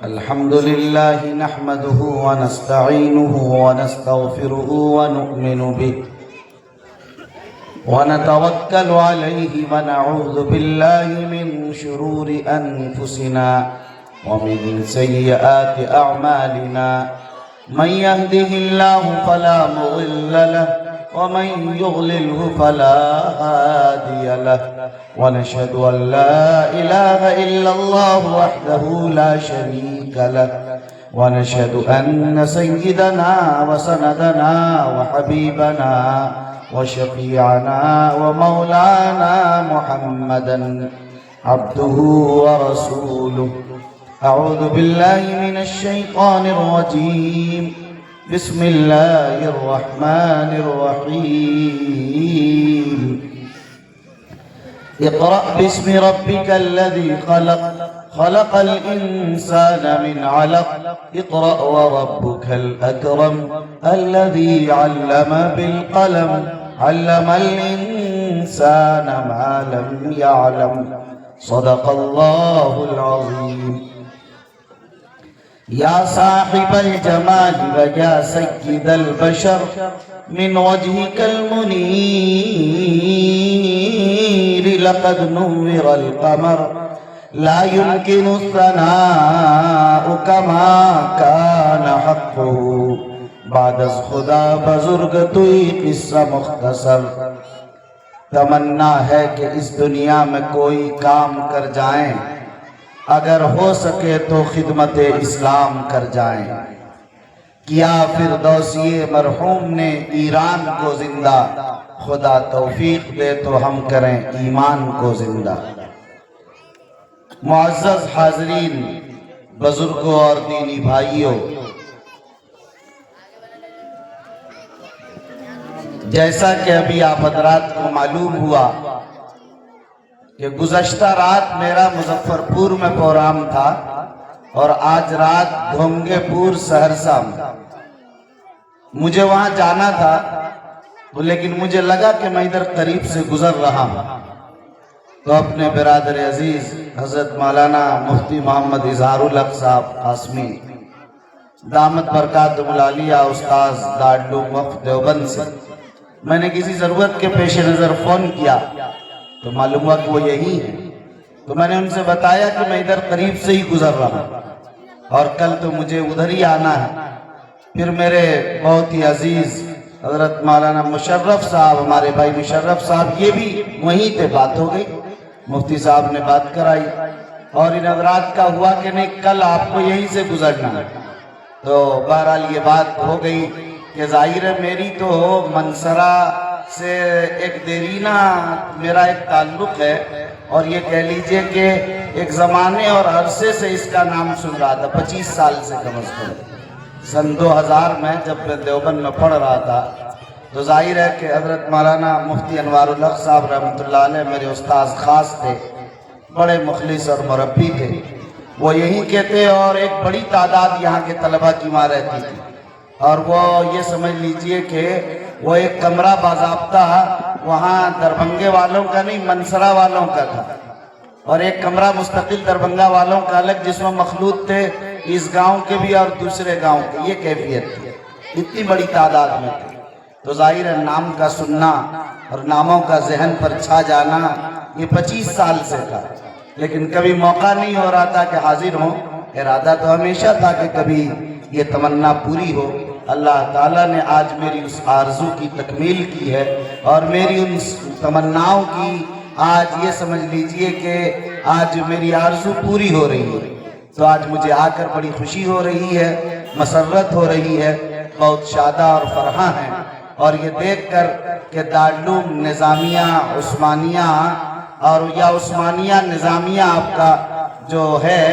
الحمد لله نحمده ونستعينه ونستغفره ونؤمن به ونتوكل عليه ونعوذ بالله من شرور أنفسنا ومن سيئات أعمالنا من يهده الله فلا مضل له ومن يضلله فلا هادي له ونشهد أن لا إله إلا الله وحده لا شريك له ونشهد أن سيدنا وسندنا وحبيبنا وشفيعنا ومولانا محمدا عبده ورسوله. أعوذ بالله من الشيطان الرجيم. بسم الله الرحمن الرحيم. اقرأ باسم ربك الذي خلق خلق الإنسان من علق اقرأ وربك الأكرم الذي علم بالقلم علم الإنسان ما لم يعلم. صدق الله العظيم. يا صاحب الجمال ويا سيد البشر من وجهك المنير لقد نور القمر لا يمكن الثناء كما كان حقه. بعد از خدا بزرگ توی قصہ مختصر. تمنا ہے کہ اس دنیا میں کوئی کام کر جائیں، اگر ہو سکے تو خدمت اسلام کر جائیں. کیا فردوسی مرحوم نے ایران کو زندہ، خدا توفیق دے تو ہم کریں ایمان کو زندہ. معزز حاضرین، بزرگوں اور دینی بھائیوں، جیسا کہ ابھی آپ حضرات کو معلوم ہوا کہ گزشتہ رات میرا مظفرپور میں پروگرام تھا اور آج رات دھونگے پور سہرسہ میں. مجھے وہاں جانا تھا لیکن مجھے لگا کہ میں ادھر قریب سے گزر رہا ہوں تو اپنے برادر عزیز حضرت مولانا مفتی محمد اظہار الحق صاحب قاسمی دامت برکاتہم العالیہ استاذ دارالعلوم وقف دیوبند سے میں نے کسی ضرورت کے پیش نظر فون کیا تو معلوم ہوا کہ وہ یہی ہے. تو میں نے ان سے بتایا کہ میں ادھر قریب سے ہی گزر رہا ہوں اور کل تو مجھے ادھر ہی آنا ہے. پھر میرے بہت ہی عزیز حضرت مولانا مشرف صاحب، ہمارے بھائی مشرف صاحب، یہ بھی وہیں تھے. بات ہو گئی، مفتی صاحب نے بات کرائی اور ان حضرات کا ہوا کہ نہیں کل آپ کو یہیں سے گزرنا ہے. تو بہرحال یہ بات ہو گئی کہ ظاہر ہے میری تو منصرہ سے ایک دیرینہ میرا ایک تعلق ہے اور یہ کہہ لیجئے کہ ایک زمانے اور عرصے سے اس کا نام سن رہا تھا، 25 سال سے کم از کم. سن 2000 میں جب میں دیوبند میں پڑھ رہا تھا تو ظاہر ہے کہ حضرت مولانا مفتی انوار الحق صاحب رحمۃ اللہ علیہ میرے استاذ خاص تھے، بڑے مخلص اور مربی تھے. وہ یہیں کے تھے اور ایک بڑی تعداد یہاں کے طلبہ کی وہاں رہتی تھی اور وہ یہ سمجھ لیجئے کہ وہ ایک کمرہ باضابطہ وہاں دربھنگے والوں کا نہیں منصرہ والوں کا تھا اور ایک کمرہ مستقل دربھنگہ والوں کا الگ جس میں مخلوط تھے اس گاؤں کے بھی اور دوسرے گاؤں کے. یہ کیفیت تھی، اتنی بڑی تعداد میں تھی. تو ظاہر ہے نام کا سننا اور ناموں کا ذہن پر چھا جانا یہ 25 سال سے تھا، لیکن کبھی موقع نہیں ہو رہا تھا کہ حاضر ہوں. ارادہ تو ہمیشہ تھا کہ کبھی یہ تمنا پوری ہو. اللہ تعالیٰ نے آج میری اس آرزو کی تکمیل کی ہے اور میری ان تمناؤں کی آج یہ سمجھ لیجئے کہ آج میری آرزو پوری ہو رہی ہے. تو آج مجھے آ کر بڑی خوشی ہو رہی ہے، مسرت ہو رہی ہے، بہت شادہ اور فرحاں ہیں. اور یہ دیکھ کر کہ دارالعلوم نظامیہ عثمانیہ اور یا عثمانیہ نظامیہ آپ کا جو ہے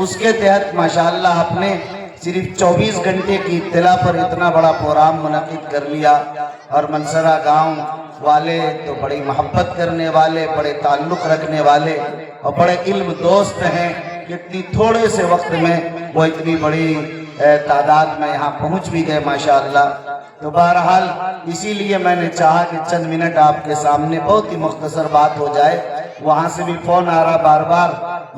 اس کے تحت ماشاءاللہ آپ نے صرف 24 گھنٹے کی اطلاع پر اتنا بڑا پروگرام منعقد کر لیا. اور منصرہ گاؤں والے تو بڑی محبت کرنے والے، بڑے تعلق رکھنے والے اور بڑے علم دوست ہیں کہ اتنی تھوڑے سے وقت میں وہ اتنی بڑی تعداد میں یہاں پہنچ بھی گئے ماشاءاللہ. تو بہرحال اسی لیے میں نے چاہا کہ چند منٹ آپ کے سامنے بہت ہی مختصر بات ہو جائے. وہاں سے بھی فون آ رہا بار بار